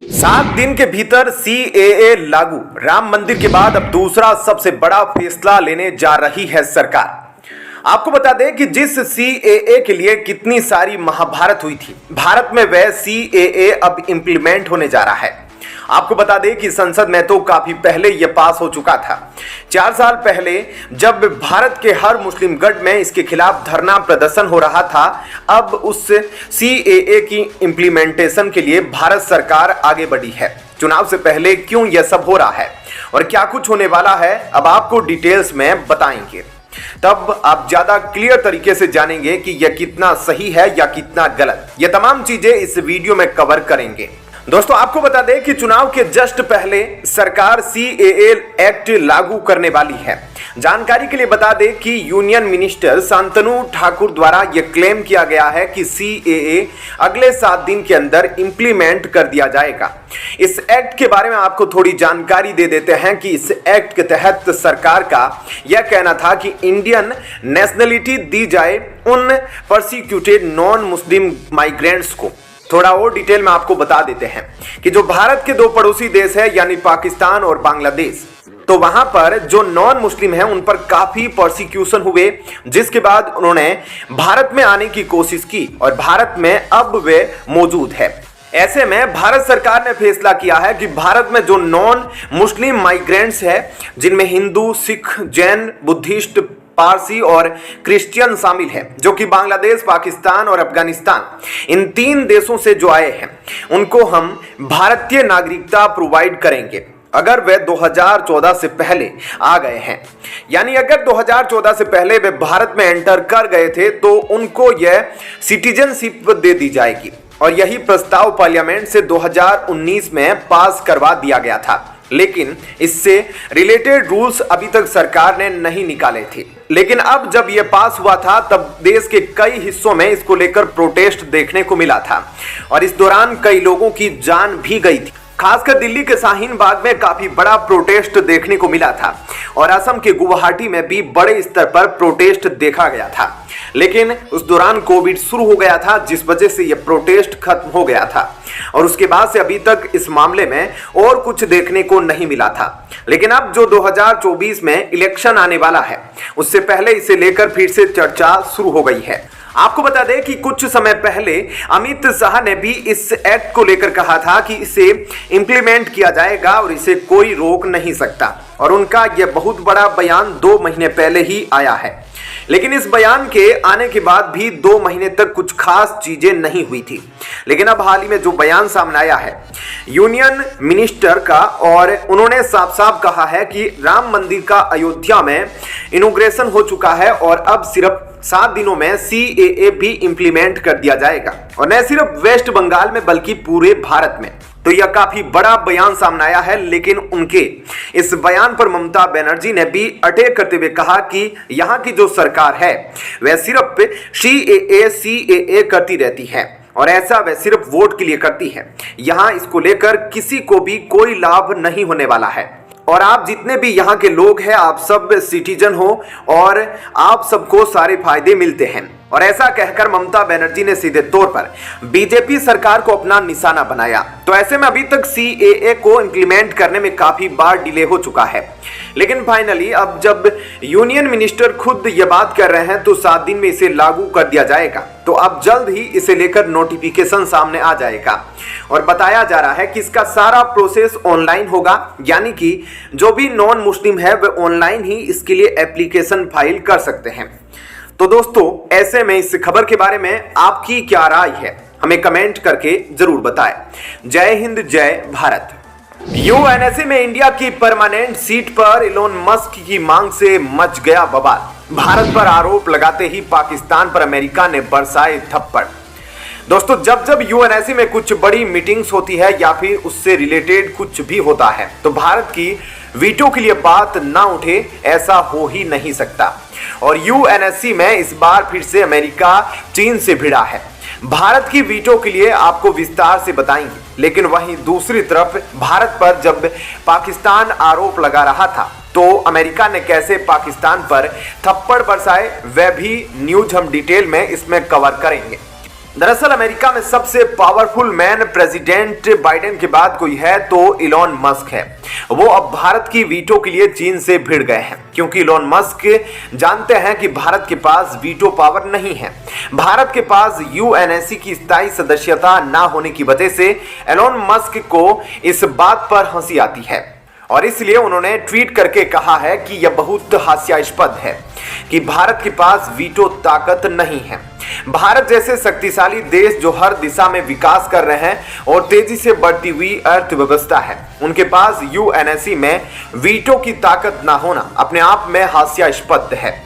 7 दिन के भीतर सीएए लागू। राम मंदिर के बाद अब दूसरा सबसे बड़ा फैसला लेने जा रही है सरकार। आपको बता दें कि जिस सीएए के लिए कितनी सारी महाभारत हुई थी, भारत में वह सीएए अब इंप्लीमेंट होने जा रहा है। आपको बता दें कि संसद में तो काफी पहले यह पास हो चुका था। 4 साल पहले जब भारत के हर मुस्लिम गढ़ में इसके खिलाफ धरना प्रदर्शन हो रहा था, अब उस सीएए की इंप्लीमेंटेशन के लिए भारत सरकार आगे बढ़ी है। चुनाव से पहले क्यों यह सब हो रहा है और क्या कुछ होने वाला है, अब आपको डिटेल्स में बताएंगे। तब आप ज्यादा क्लियर तरीके से जानेंगे कि यह कितना सही है या कितना गलत। यह तमाम चीजें इस वीडियो में कवर करेंगे। दोस्तों, आपको बता दें कि चुनाव के जस्ट पहले सरकार सीएए एक्ट लागू करने वाली है। जानकारी के लिए बता दें कि यूनियन मिनिस्टर शांतनु ठाकुर द्वारा यह क्लेम किया गया है कि सीएए अगले 7 दिन के अंदर इंप्लीमेंट कर दिया जाएगा। इस एक्ट के बारे में आपको थोड़ी जानकारी दे देते हैं कि इस एक्ट के तहत सरकार का यह कहना था कि इंडियन नेशनलिटी दी जाए उन प्रोसिक्यूटेड नॉन मुस्लिम माइग्रेंट्स को। थोड़ा और डिटेल में आपको बता देते हैं कि जो भारत के 2 पड़ोसी देश है यानी पाकिस्तान और बांग्लादेश, तो वहां पर जो नॉन मुस्लिम हैं उन पर काफी प्रोसिक्यूशन हुए, जिसके बाद उन्होंने भारत में आने की कोशिश की और भारत में अब वे मौजूद है। ऐसे में भारत सरकार ने फैसला किया है कि भारत में जो नॉन मुस्लिम माइग्रेंट्स है, जिनमें हिंदू, सिख, जैन, बुद्धिस्ट, पारसी और क्रिश्चियन शामिल है, जो कि बांग्लादेश, पाकिस्तान और अफगानिस्तान, इन 3 देशों से जो आए हैं, उनको हम भारतीय नागरिकता प्रोवाइड करेंगे अगर वे 2014 से पहले आ गए हैं। यानी अगर 2014 से पहले वे भारत में एंटर कर गए थे तो उनको यह सिटीजनशिप दे दी जाएगी। और यही प्रस्ताव पार्लियामेंट से 2019 में पास करवा दिया गया था, लेकिन इससे रिलेटेड रूल्स अभी तक सरकार ने नहीं निकाले थे। लेकिन अब जब यह पास हुआ था तब देश के कई हिस्सों में इसको लेकर प्रोटेस्ट देखने को मिला था और इस दौरान कई लोगों की जान भी गई थी। खासकर दिल्ली के शाहीन बाग में काफी बड़ा प्रोटेस्ट देखने को मिला था और असम के गुवाहाटी में भी बड़े स्तर पर प्रोटेस्ट देखा गया था। लेकिन उस दौरान कोविड शुरू हो गया था, जिस वजह से यह प्रोटेस्ट खत्म हो गया था और उसके बाद से अभी तक इस मामले में और कुछ देखने को नहीं मिला था। लेकिन अब जो 2024 में इलेक्शन आने वाला है, उससे पहले इसे लेकर फिर से चर्चा शुरू हो गई है। आपको बता दें कि कुछ समय पहले अमित शाह ने भी इस एक्ट को लेकर कहा था कि इसे इंप्लीमेंट किया जाएगा और इसे कोई रोक नहीं सकता, और उनका यह बहुत बड़ा बयान 2 महीने पहले ही आया है। लेकिन इस बयान के आने के बाद भी 2 महीने तक कुछ खास चीजें नहीं हुई थी। लेकिन अब हाल ही में जो बयान सामने आया है यूनियन मिनिस्टर का, और उन्होंने साफ साफ कहा है कि राम मंदिर का अयोध्या में इनॉग्रेशन हो चुका है और अब सिर्फ 7 दिनों में सीएए भी इंप्लीमेंट कर दिया जाएगा, और न सिर्फ वेस्ट बंगाल में बल्कि पूरे भारत में। तो यह काफी बड़ा बयान सामने आया है। लेकिन उनके इस बयान पर ममता बनर्जी ने भी अटैक करते हुए कहा कि यहां की जो सरकार है वह सिर्फ सीएए करती रहती है और ऐसा वह सिर्फ वोट के लिए करती है। यहां इसको लेकर किसी को भी कोई लाभ नहीं होने वाला है और आप जितने भी यहाँ के लोग हैं, आप सब सिटीजन हो और आप सबको सारे फायदे मिलते हैं। और ऐसा कहकर ममता बनर्जी ने सीधे तौर पर बीजेपी सरकार को अपना निशाना बनाया। तो ऐसे में अभी तक सीएए को इंप्लीमेंट करने में काफी बार डिले हो चुका है, लेकिन फाइनली अब जब यूनियन मिनिस्टर खुद ये बात कर रहे हैं तो 7 दिन में इसे लागू कर दिया जाएगा। तो अब जल्द ही इसे लेकर नोटिफिकेशन सामने आ जाएगा और बताया जा रहा है कि इसका सारा प्रोसेस ऑनलाइन होगा, यानी कि जो भी नॉन मुस्लिम है वह ऑनलाइन ही इसके लिए एप्लीकेशन फाइल कर सकते हैं। तो दोस्तों, ऐसे में इस खबर के बारे में आपकी क्या राय है, हमें कमेंट करके जरूर बताएं। जय हिंद, जय भारत। यूएनएससी में इंडिया की परमानेंट सीट पर इलोन मस्क की मांग से मच गया बवाल। भारत पर आरोप लगाते ही पाकिस्तान पर अमेरिका ने बरसाए थप्पड़। दोस्तों, जब जब यूएनएससी में कुछ बड़ी मीटिंग्स होती है या फिर उससे रिलेटेड कुछ भी होता है तो भारत की वीटो के लिए बात ना उठे, ऐसा हो ही नहीं सकता। और यूएनएससी में इस बार फिर से अमेरिका चीन से भिड़ा है। भारत की वीटो के लिए आपको विस्तार से बताएंगे, लेकिन वहीं दूसरी तरफ भारत पर जब पाकिस्तान आरोप लगा रहा था तो अमेरिका ने कैसे पाकिस्तान पर थप्पड़ बरसाए, वह भी न्यूज हम डिटेल में इसमें कवर करेंगे। दरअसल अमेरिका में सबसे पावरफुल मैन प्रेसिडेंट बाइडेन के बाद कोई है तो इलॉन मस्क है। वो अब भारत की वीटो के लिए चीन से भिड़ गए हैं, क्योंकि इलॉन मस्क जानते हैं कि भारत के पास वीटो पावर नहीं है। भारत के पास यूएनएससी की स्थायी सदस्यता ना होने की वजह से इलॉन मस्क को इस बात पर हंसी आती है और इसलिए उन्होंने ट्वीट करके कहा है कि यह बहुत हास्यास्पद है कि भारत के पास वीटो ताकत नहीं है। भारत जैसे शक्तिशाली देश जो हर दिशा में विकास कर रहे हैं और तेजी से बढ़ती हुई अर्थव्यवस्था है, उनके पास यूएनएससी में वीटो की ताकत ना होना अपने आप में हास्यास्पद है।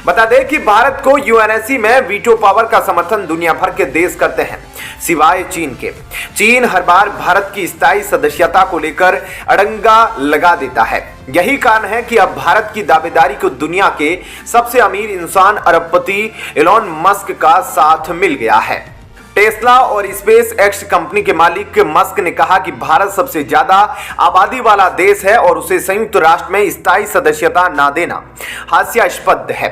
बता दें कि भारत को यूएनएससी में वीटो पावर का समर्थन दुनिया भर के देश करते हैं सिवाय चीन के। चीन हर बार भारत की स्थायी सदस्यता को लेकर अड़ंगा लगा देता है। यही कारण है कि अब भारत की दावेदारी को दुनिया के सबसे अमीर इंसान अरबपति इलॉन मस्क का साथ मिल गया है। टेस्ला और स्पेस एक्स कंपनी के मालिक मस्क ने कहा कि भारत सबसे ज्यादा आबादी वाला देश है और उसे संयुक्त राष्ट्र में स्थायी सदस्यता न देना हास्यास्पद है।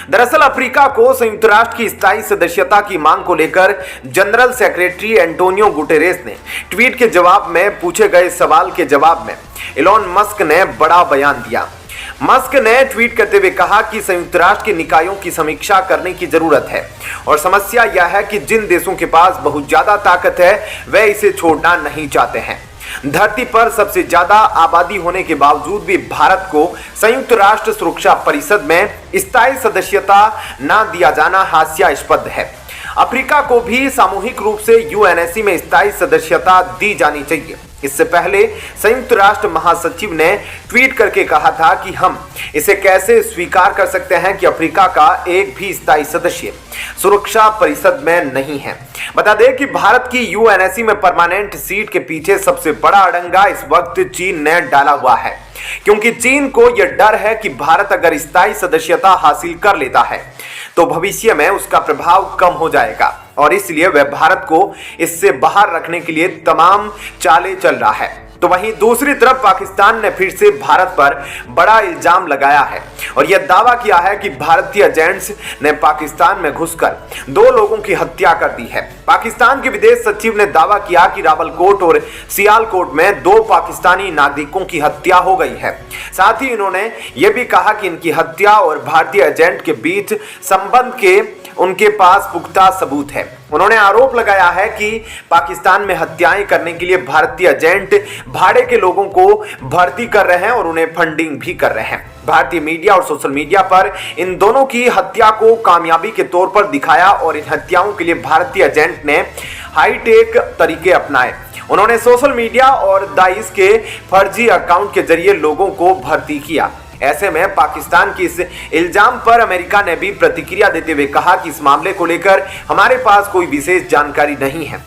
दरअसल अफ्रीका को संयुक्त राष्ट्र की स्थायी सदस्यता की मांग को लेकर जनरल सेक्रेटरी एंटोनियो गुटेरेस ने ट्वीट के जवाब में पूछे गए सवाल के जवाब में इलॉन मस्क ने बड़ा बयान दिया। मस्क ने ट्वीट करते हुए कहा कि संयुक्त राष्ट्र के निकायों की समीक्षा करने की जरूरत है और समस्या यह है कि जिन देशों के पास बहुत ज्यादा ताकत है वे इसे छोड़ना नहीं चाहते हैं। धरती पर सबसे ज्यादा आबादी होने के बावजूद भी भारत को संयुक्त राष्ट्र सुरक्षा परिषद में स्थायी सदस्यता न दिया जाना हास्यास्पद है। अफ्रीका को भी सामूहिक रूप से यूएनएससी में स्थायी सदस्यता दी जानी चाहिए। इससे पहले संयुक्त राष्ट्र महासचिव ने ट्वीट करके कहा था कि हम इसे कैसे स्वीकार कर सकते हैं कि अफ्रीका का एक भी स्थायी सदस्य सुरक्षा परिषद में नहीं है। बता दें कि भारत की यूएनएससी में परमानेंट सीट के पीछे सबसे बड़ा अड़ंगा इस वक्त चीन ने डाला हुआ है, क्योंकि चीन को यह डर है कि भारत अगर स्थायी सदस्यता हासिल कर लेता है तो भविष्य में उसका प्रभाव कम हो जाएगा और इसलिए वह भारत को इससे बाहर रखने के लिए तमाम चालें चल रहा है। तो वहीं दूसरी तरफ पाकिस्तान ने फिर से भारत पर बड़ा इल्जाम लगाया है और यह दावा किया है कि भारतीय एजेंट्स ने पाकिस्तान में घुसकर 2 लोगों की हत्या कर दी है। पाकिस्तान के विदेश सचिव ने दावा किया कि रावलकोट और सियालकोट में 2 पाकिस्तानी नागरिकों की हत्या हो गई है। साथ ही इन्होंने यह भी कहा कि इनकी हत्या और भारतीय एजेंट के बीच संबंध के उनके पास पुख्ता सबूत है। उन्होंने आरोप लगाया है कि पाकिस्तान में हत्याएं करने के लिए भारतीय एजेंट भाड़े के लोगों को भर्ती कर रहे हैं और उन्हें फंडिंग भी कर रहे हैं। भारतीय मीडिया और सोशल मीडिया पर इन दोनों की हत्या को कामयाबी के तौर पर दिखाया और इन हत्याओं के लिए भारतीय एजेंट ने हाईटेक तरीके अपनाए। उन्होंने सोशल मीडिया और दाइश के फर्जी अकाउंट के जरिए लोगों को भर्ती किया। ऐसे में पाकिस्तान के इस इल्जाम पर अमेरिका ने भी प्रतिक्रिया देते हुए कहा कि इस मामले को लेकर हमारे पास कोई विशेष जानकारी नहीं है।